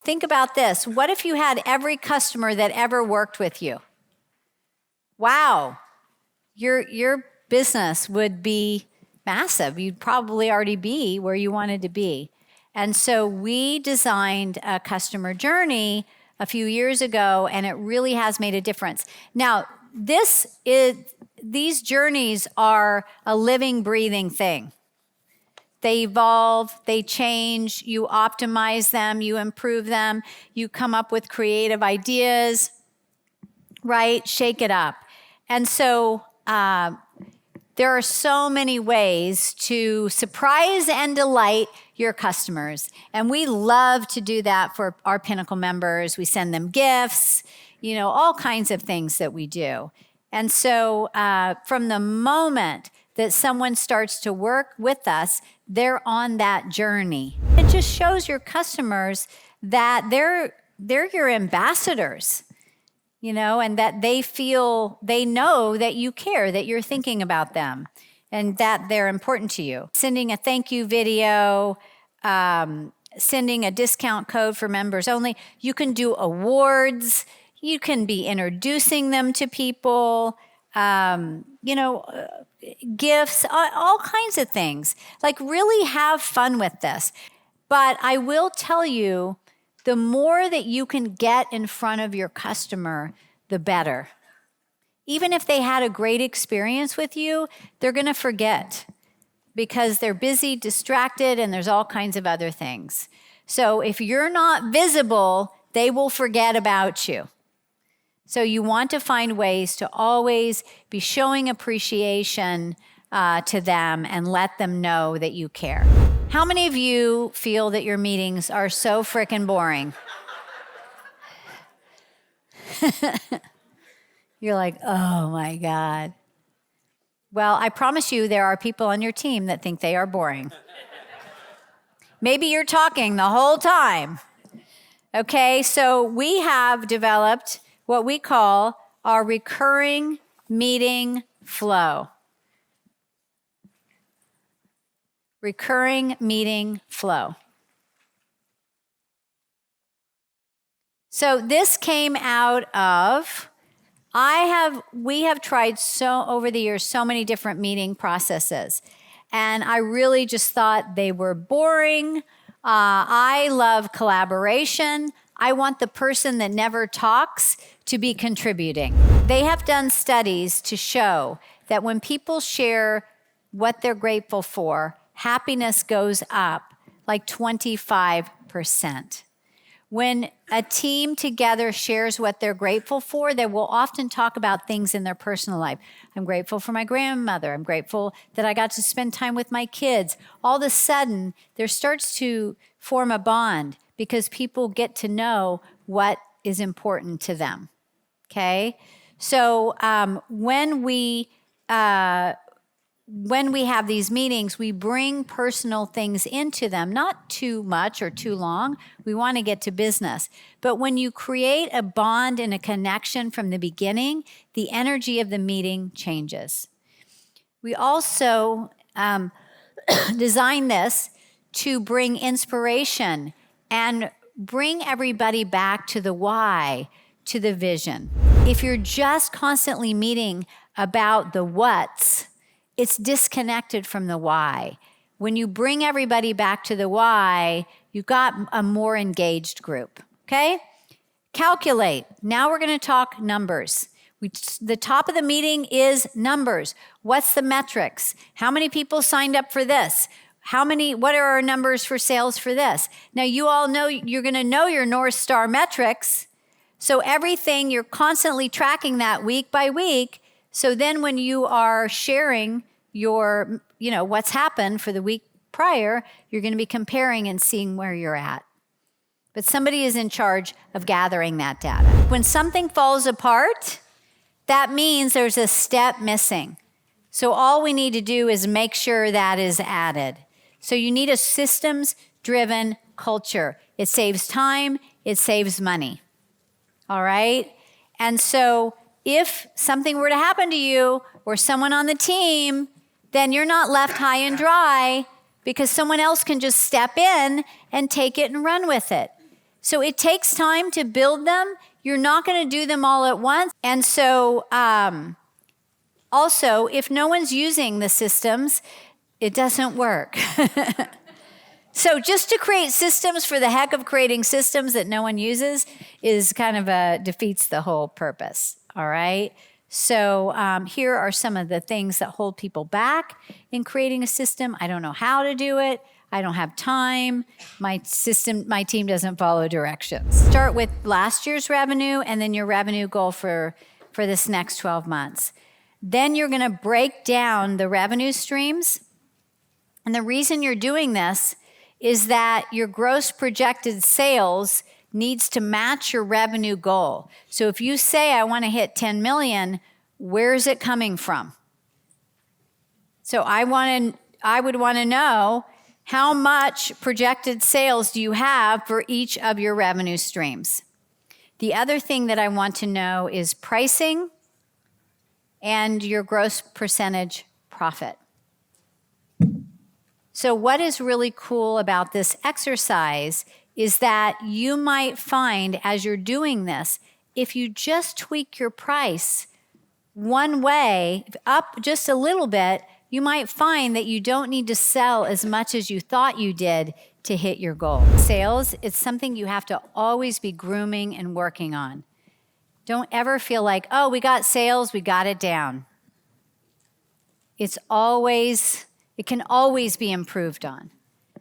think about this. What if you had every customer that ever worked with you? Wow, your business would be massive. You'd probably already be where you wanted to be. And so we designed a customer journey a few years ago, and it really has made a difference. Now, these journeys are a living, breathing thing. They evolve, they change, you optimize them, you improve them, you come up with creative ideas, right? Shake it up. And so there are so many ways to surprise and delight your customers. And we love to do that for our Pinnacle members. We send them gifts, all kinds of things that we do. And so from the moment that someone starts to work with us, they're on that journey. It just shows your customers that they're your ambassadors, and that they know that you care, that you're thinking about them, and that they're important to you. Sending a thank you video, sending a discount code for members only. You can do awards. You can be introducing them to people, gifts, all kinds of things. Like, really have fun with this. But I will tell you, the more that you can get in front of your customer, the better. Even if they had a great experience with you, they're going to forget because they're busy, distracted, and there's all kinds of other things. So if you're not visible, they will forget about you. So you want to find ways to always be showing appreciation to them and let them know that you care. How many of you feel that your meetings are so frickin' boring? You're like, oh my God. Well, I promise you there are people on your team that think they are boring. Maybe you're talking the whole time. Okay, so we have developed what we call our recurring meeting flow. Recurring meeting flow. So this came out of, we have tried over the years so many different meeting processes, and I really just thought they were boring. I love collaboration. I want the person that never talks to be contributing. They have done studies to show that when people share what they're grateful for, happiness goes up like 25%. When a team together shares what they're grateful for, they will often talk about things in their personal life. I'm grateful for my grandmother. I'm grateful that I got to spend time with my kids. All of a sudden, there starts to form a bond because people get to know what is important to them, okay? So when we have these meetings, we bring personal things into them, not too much or too long. We want to get to business. But when you create a bond and a connection from the beginning, the energy of the meeting changes. We also design this to bring inspiration and bring everybody back to the why, to the vision. If you're just constantly meeting about the what's, it's disconnected from the why. When you bring everybody back to the why, you've got a more engaged group, okay? Calculate. Now we're going to talk numbers. The top of the meeting is numbers. What's the metrics? How many people signed up for this? What are our numbers for sales for this? Now, you all know, you're going to know your North Star metrics. So everything, you're constantly tracking that week by week. So then when you are sharing your, what's happened for the week prior, you're going to be comparing and seeing where you're at. But somebody is in charge of gathering that data. When something falls apart, that means there's a step missing. So all we need to do is make sure that is added. So you need a systems-driven culture. It saves time, it saves money. All right? And so if something were to happen to you or someone on the team, then you're not left high and dry because someone else can just step in and take it and run with it. So it takes time to build them. You're not going to do them all at once. And so also, if no one's using the systems, it doesn't work. So just to create systems for the heck of creating systems that no one uses is kind of defeats the whole purpose, all right? So here are some of the things that hold people back in creating a system. I don't know how to do it. I don't have time. My team doesn't follow directions. Start with last year's revenue and then your revenue goal for this next 12 months. Then you're going to break down the revenue streams. And the reason you're doing this is that your gross projected sales needs to match your revenue goal. So if you say, I want to hit 10 million, where is it coming from? So I would want to know, how much projected sales do you have for each of your revenue streams? The other thing that I want to know is pricing and your gross percentage profit. So what is really cool about this exercise is that you might find as you're doing this, if you just tweak your price one way, up just a little bit, you might find that you don't need to sell as much as you thought you did to hit your goal. Sales, it's something you have to always be grooming and working on. Don't ever feel like, oh, we got sales, we got it down. It can always be improved on.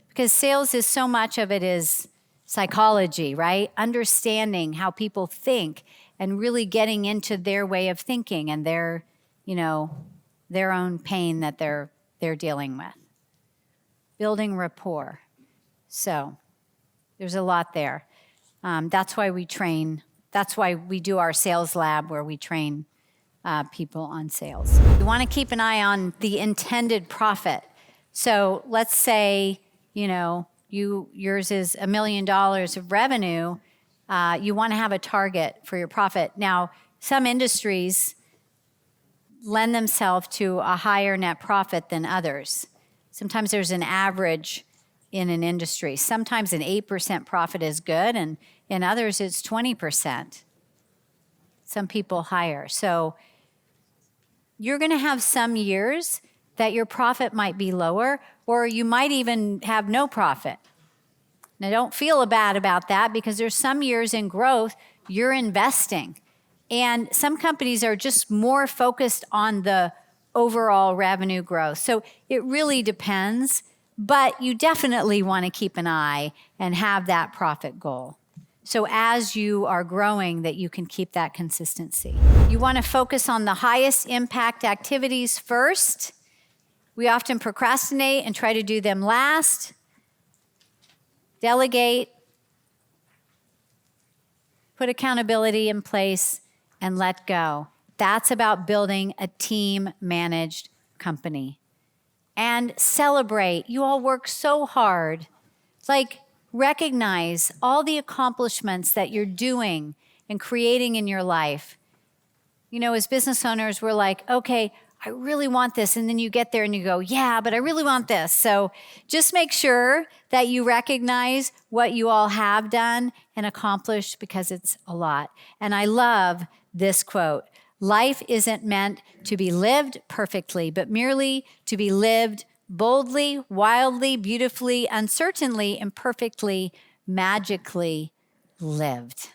Because sales is so much of it is psychology, right? Understanding how people think and really getting into their way of thinking and their own pain that they're dealing with. Building rapport. So there's a lot there. That's why we train. That's why we do our sales lab where we train people on sales. You want to keep an eye on the intended profit. So let's say, yours is $1 million of revenue. You want to have a target for your profit. Now, some industries lend themselves to a higher net profit than others. Sometimes there's an average in an industry. Sometimes an 8% profit is good, and in others it's 20%. Some people higher. So you're going to have some years that your profit might be lower, or you might even have no profit. Now, don't feel bad about that because there's some years in growth you're investing. And some companies are just more focused on the overall revenue growth. So it really depends, but you definitely want to keep an eye and have that profit goal. So as you are growing, that you can keep that consistency. You want to focus on the highest impact activities first. We often procrastinate and try to do them last. Delegate. Put accountability in place and let go. That's about building a team-managed company. And celebrate. You all work so hard. Recognize all the accomplishments that you're doing and creating in your life. As business owners, we're like, okay, I really want this. And then you get there and you go, yeah, but I really want this. So just make sure that you recognize what you all have done and accomplished because it's a lot. And I love this quote. Life isn't meant to be lived perfectly, but merely to be lived boldly, wildly, beautifully, uncertainly, imperfectly, magically lived.